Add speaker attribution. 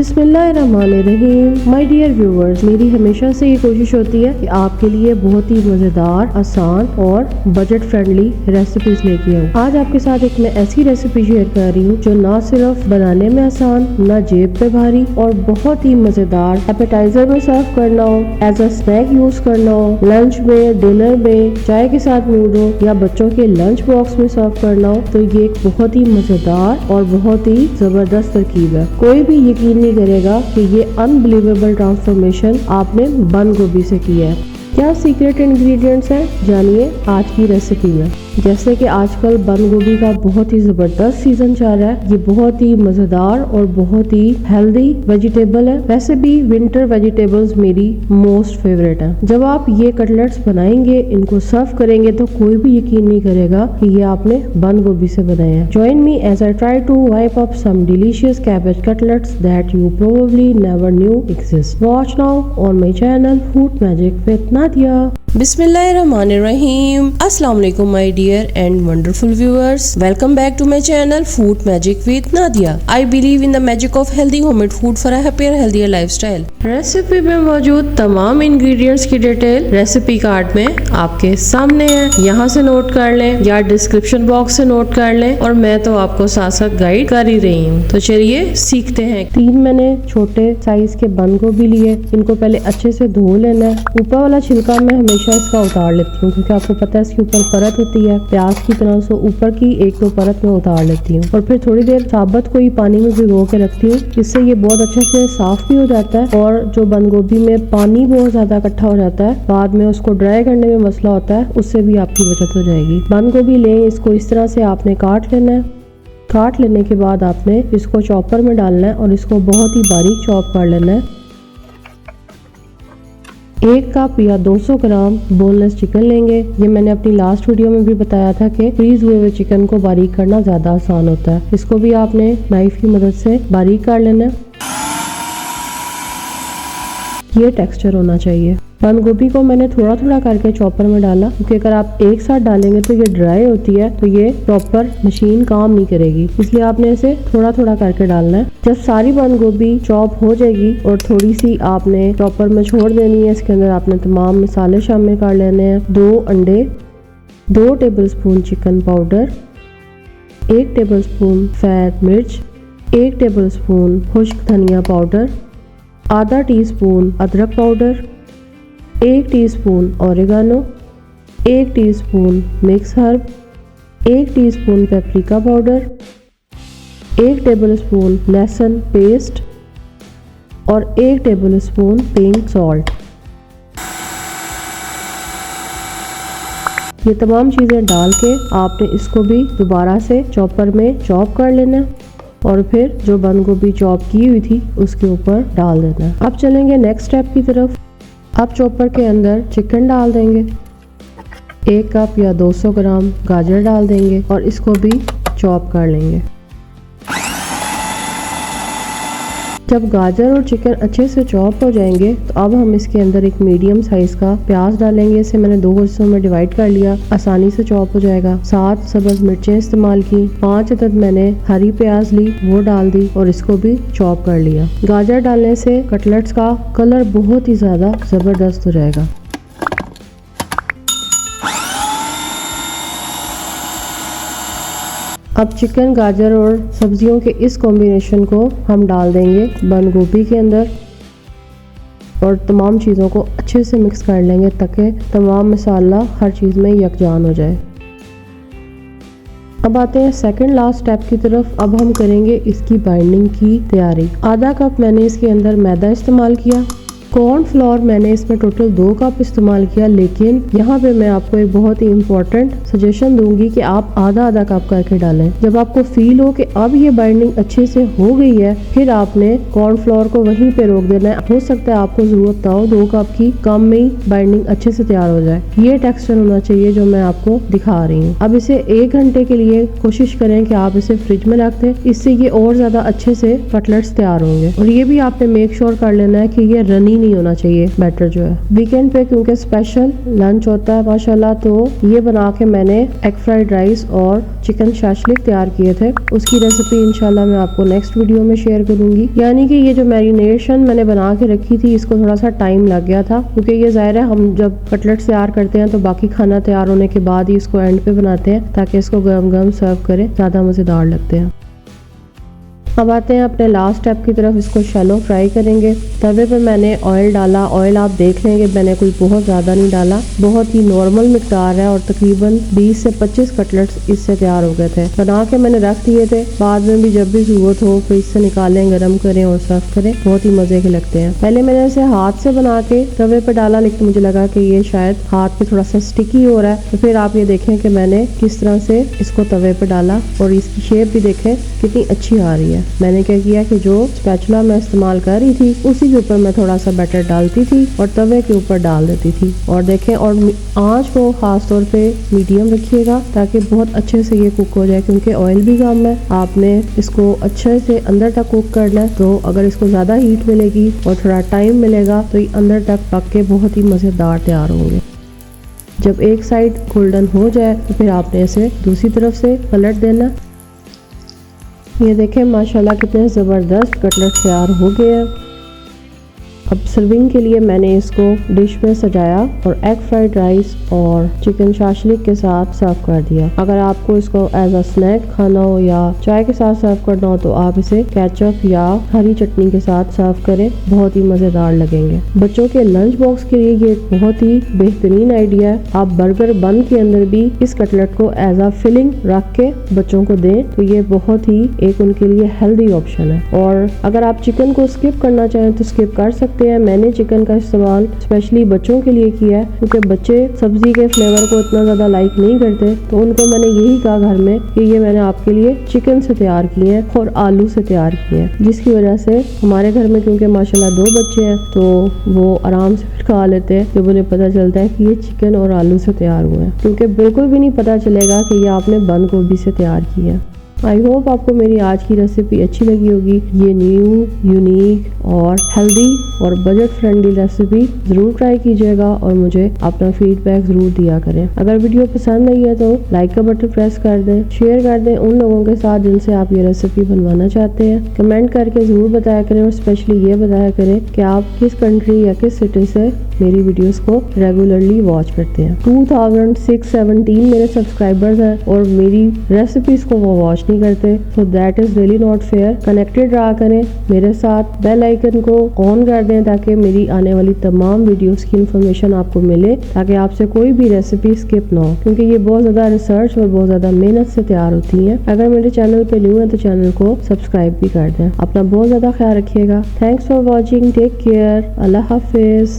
Speaker 1: बिस्मिल्लाहिर्रहमानिर्रहीम। My dear viewers, मेरी हमेशा से ये कोशिश होती है कि आपके लिए बहुत ही मज़ेदार, आसान और बजट फ्रेंडली रेसिपीज लेके आऊँ। आज आपके साथ एक मैं ऐसी रेसिपी शेयर कर रही हूँ जो ना सिर्फ बनाने में आसान, ना जेब पे भारी और बहुत ही मज़ेदार। एपेटाइजर में सर्व करना हो, एज अ स्नैक यूज करना हो, लंच में, डिनर में, चाय के साथ मूड हो या बच्चों के लंच बॉक्स में सर्व करना हो, तो ये एक बहुत ही मज़ेदार और बहुत ही जबरदस्त तरकीब है। कोई भी यकीन नहीं करेगा कि ये अनबिलीवेबल ट्रांसफॉर्मेशन आपने बंद गोभी से किया है। क्या सीक्रेट इंग्रेडिएंट्स हैं, जानिए आज की रेसिपी में। जैसे कि आजकल बंद गोभी का बहुत ही जबरदस्त सीजन चल रहा है। ये बहुत ही मजेदार और बहुत ही हेल्दी वेजिटेबल है। वैसे भी विंटर वेजिटेबल्स मेरी मोस्ट फेवरेट है। जब आप ये कटलेट्स बनाएंगे, इनको सर्व करेंगे, तो कोई भी यकीन नहीं करेगा कि ये आपने बंद गोभी से बनाए हैं। Join me as I try to whip up some delicious cabbage cutlets that you probably never knew exist. Watch now on my channel food magic with Nadia.
Speaker 2: बिस्मिल्लाहिर्रहमानिर्रहीम। अस्सलाम वालेकुम my dear and wonderful viewers, welcome back to my channel food magic with Nadia. I believe in the magic of healthy homemade food for a happier healthier lifestyle. Recipe में मौजूद तमाम ingredients की detail recipe card में आपके सामने है। यहाँ से नोट कर लें या डिस्क्रिप्शन बॉक्स से नोट कर लें, और मैं तो आपको साथ साथ गाइड कर ही रही हूँ। तो चलिए सीखते हैं।
Speaker 1: 3 मैंने छोटे साइज के बंद गोभी लिए। इनको पहले अच्छे से धो लेना है। ऊपर वाला छिलका मैं हमेशा इसका उतार लेती हूँ, क्योंकि आपको पता है इसके ऊपर परत होती है प्याज की तरह। से ऊपर की 1-2 परत में उतार लेती हूँ और फिर थोड़ी देर साबुत को ही पानी में भिगो के रखती हूँ। इससे ये बहुत अच्छे से साफ भी हो जाता है, और जो बंद गोभी में पानी बहुत ज्यादा इकट्ठा हो जाता है, बाद में उसको ड्राई करने में मसला होता है, उससे भी आपकी बचत हो जाएगी। बंद गोभी लें, इसको इस तरह से आपने काट लेना है। काट लेने के बाद आपने इसको चॉपर में डालना है और इसको बहुत ही बारीक चॉप कर लेना है। 1 कप या 200 ग्राम बोनलेस चिकन लेंगे। ये मैंने अपनी लास्ट वीडियो में भी बताया था कि फ्रीज हुए हुए चिकन को बारीक करना ज्यादा आसान होता है। इसको भी आपने नाइफ की मदद से बारीक कर लेना है। ये टेक्सचर होना चाहिए। बंद गोभी को मैंने थोड़ा थोड़ा करके चॉपर में डाला, क्योंकि अगर आप एक साथ डालेंगे तो ये ड्राई होती है, तो ये प्रॉपर मशीन काम नहीं करेगी। इसलिए आपने इसे थोड़ा थोड़ा करके डालना है। जब सारी बंद गोभी चॉप हो जाएगी और थोड़ी सी आपने चॉपर में छोड़ देनी है, इसके अंदर आपने तमाम मसाले शामिल कर लेने हैं। 2 अंडे, 2 टेबलस्पून चिकन पाउडर, 1 टेबलस्पून सफ़ेद मिर्च, 1 टेबलस्पून खुश्क धनिया पाउडर, आधा टीस्पून अदरक powder, 1 teaspoon oregano, 1 teaspoon mix herb, 1 teaspoon paprika powder, 1 tablespoon लहसुन पेस्ट और 1 टेबलस्पून पिंक सॉल्ट। ये तमाम चीज़ें डाल के आपने इसको भी दोबारा से चॉपर में चॉप कर लेना है, और फिर जो बंद गोभी चॉप की हुई थी उसके ऊपर डाल देना है। अब चलेंगे नेक्स्ट स्टेप की तरफ। अब चॉपर के अंदर चिकन डाल देंगे। 1 कप या 200 ग्राम गाजर डाल देंगे और इसको भी चॉप कर लेंगे। जब गाजर और चिकन अच्छे से चॉप हो जाएंगे, तो अब हम इसके अंदर एक मीडियम साइज का प्याज डालेंगे। इसे मैंने 2 हिस्सों में डिवाइड कर लिया, आसानी से चॉप हो जाएगा। 7 सब्ज मिर्चें इस्तेमाल की, 5 अदद मैंने हरी प्याज ली, वो डाल दी और इसको भी चॉप कर लिया। गाजर डालने से कटलेट्स का कलर बहुत ही ज्यादा जबरदस्त हो जाएगा। अब चिकन, गाजर और सब्जियों के इस कॉम्बिनेशन को हम डाल देंगे बंद गोभी के अंदर, और तमाम चीज़ों को अच्छे से मिक्स कर लेंगे ताकि तमाम मसाला हर चीज़ में यकजान हो जाए। अब आते हैं सेकंड लास्ट स्टेप की तरफ। अब हम करेंगे इसकी बाइंडिंग की तैयारी। आधा कप मैंने इसके अंदर मैदा इस्तेमाल किया। कॉर्नफ्लोर मैंने इसमें टोटल 2 कप इस्तेमाल किया, लेकिन यहाँ पे मैं आपको एक बहुत ही इम्पोर्टेंट सजेशन दूंगी कि आप आधा आधा कप करके डालें। जब आपको फील हो कि अब ये बाइंडिंग अच्छे से हो गई है, फिर आपने कॉर्नफ्लोर को वहीं पे रोक देना है। हो सकता है आपको जरूरत ना हो 2 कप की, कम में ही बाइंडिंग अच्छे से तैयार हो जाए। ये टेक्सचर होना चाहिए जो मैं आपको दिखा रही हूँ। अब इसे 1 घंटे के लिए कोशिश करें कि आप इसे फ्रिज में रख दें, इससे ये और ज्यादा अच्छे से कटलेट्स तैयार होंगे। और ये भी आपने मेक श्योर कर लेना है कि ये रनी नहीं होना चाहिए बैटर जो है। वीकेंड पे क्योंकि स्पेशल लंच होता है माशाल्लाह, तो ये बना के मैंने एग फ्राइड राइस और चिकन शाशलिक तैयार किए थे। उसकी रेसिपी इंशाल्लाह मैं आपको नेक्स्ट वीडियो में शेयर करूंगी। यानी कि ये जो मैरिनेशन मैंने बना के रखी थी, इसको थोड़ा सा टाइम लग गया था, क्योंकि ये ज़ाहिर है हम जब कटलेट्स तैयार करते हैं तो बाकी खाना तैयार होने के बाद ही इसको एंड पे बनाते हैं ताकि इसको गरम गरम सर्व करें, ज़्यादा मज़ेदार लगते हैं। अब आते हैं अपने लास्ट स्टेप की तरफ। इसको शैलो फ्राई करेंगे। तवे पे मैंने ऑयल डाला। ऑयल आप देख लेंगे, मैंने कोई बहुत ज़्यादा नहीं डाला, बहुत ही नॉर्मल मिकदार है, और तकरीबन 20 से 25 कटलेट्स इससे तैयार हो गए थे। बना के मैंने रख दिए थे, बाद में भी जब भी ज़रूरत हो फ्रिज से निकालें, गर्म करें और सर्व करें, बहुत ही मज़े के लगते हैं। पहले मैंने इसे हाथ से बना के तवे पे डाला, लेकिन मुझे लगा कि ये शायद हाथ पे थोड़ा सा स्टिकी हो रहा है, तो फिर आप ये देखें कि मैंने किस तरह से इसको तवे पे डाला और इसकी शेप भी देखें कितनी अच्छी आ रही है। मैंने क्या किया कि जो स्पैचुला मैं इस्तेमाल कर रही थी उसी के ऊपर मैं थोड़ा सा बैटर डालती थी और तवे के ऊपर डाल देती थी। और देखें, और आंच को खास तौर पे मीडियम रखिएगा ताकि बहुत अच्छे से ये कुक हो जाए, क्योंकि ऑयल भी कम है। आपने इसको अच्छे से अंदर तक कुक करना है, तो अगर इसको ज़्यादा हीट मिलेगी और थोड़ा टाइम मिलेगा तो ये अंदर तक पक के बहुत ही मज़ेदार तैयार होंगे। जब एक साइड गोल्डन हो जाए तो फिर आपने इसे दूसरी तरफ से पलट देना। ये देखें माशाल्लाह कितने ज़बरदस्त कटलेट तैयार हो गए हैं। अब सर्विंग के लिए मैंने इसको डिश में सजाया और एग फ्राइड राइस और चिकन शाशलिक के साथ सर्व कर दिया। अगर आपको इसको एज अ स्नैक खाना हो या चाय के साथ सर्व करना हो तो आप इसे केचप या हरी चटनी के साथ सर्व करें, बहुत ही मज़ेदार लगेंगे। बच्चों के लंच बॉक्स के लिए ये एक बहुत ही बेहतरीन आइडिया है। आप बर्गर बन के अंदर भी इस कटलेट को एज अ फिलिंग रख के बच्चों को दें तो ये बहुत ही एक उनके लिए हेल्दी ऑप्शन है। और अगर आप चिकन को स्किप करना चाहें तो स्किप कर सकते हैं। मैंने चिकन का इस्तेमाल स्पेशली बच्चों के लिए किया है, क्योंकि बच्चे सब्जी के फ्लेवर को इतना ज़्यादा लाइक नहीं करते, तो उनको मैंने यही कहा घर में कि ये मैंने आपके लिए चिकन से तैयार किए हैं और आलू से तैयार किए हैं, जिसकी वजह से हमारे घर में क्योंकि माशाल्लाह 2 बच्चे हैं तो वो आराम से खा लेते हैं जब उन्हें पता चलता है कि ये चिकन और आलू से तैयार हुए हैं, क्योंकि बिल्कुल भी नहीं पता चलेगा कि ये आपने बंद गोभी से तैयार किया है। आई होप आपको मेरी आज की रेसिपी अच्छी लगी होगी। ये न्यू, यूनिक और हेल्दी और बजट फ्रेंडली रेसिपी ज़रूर ट्राई कीजिएगा और मुझे अपना फीडबैक ज़रूर दिया करें। अगर वीडियो पसंद आई है तो लाइक का बटन प्रेस कर दें, शेयर कर दें उन लोगों के साथ जिनसे आप ये रेसिपी बनवाना चाहते हैं। कमेंट करके ज़रूर बताया करें और स्पेशली ये बताया करें कि आप किस कंट्री या किस सिटी से मेरी वीडियोस को रेगुलरली वॉच करते हैं। 2617 मेरे सब्सक्राइबर्स हैं और मेरी रेसिपीज को वो वॉच नहीं करते, so that is really not fair. Connected रहा करें मेरे साथ, बेल आइकन को ऑन कर दें ताकि मेरी आने वाली तमाम वीडियोस की इंफॉर्मेशन आपको मिले, ताकि आपसे कोई भी रेसिपी स्किप ना हो, क्योंकि ये बहुत ज़्यादा रिसर्च और बहुत ज़्यादा मेहनत से तैयार होती हैं। अगर मेरे चैनल पे न्यू है तो चैनल को सब्सक्राइब भी कर दें। अपना बहुत ज़्यादा ख्याल रखिएगा। Thanks for watching, take care, Allah हाफिज़।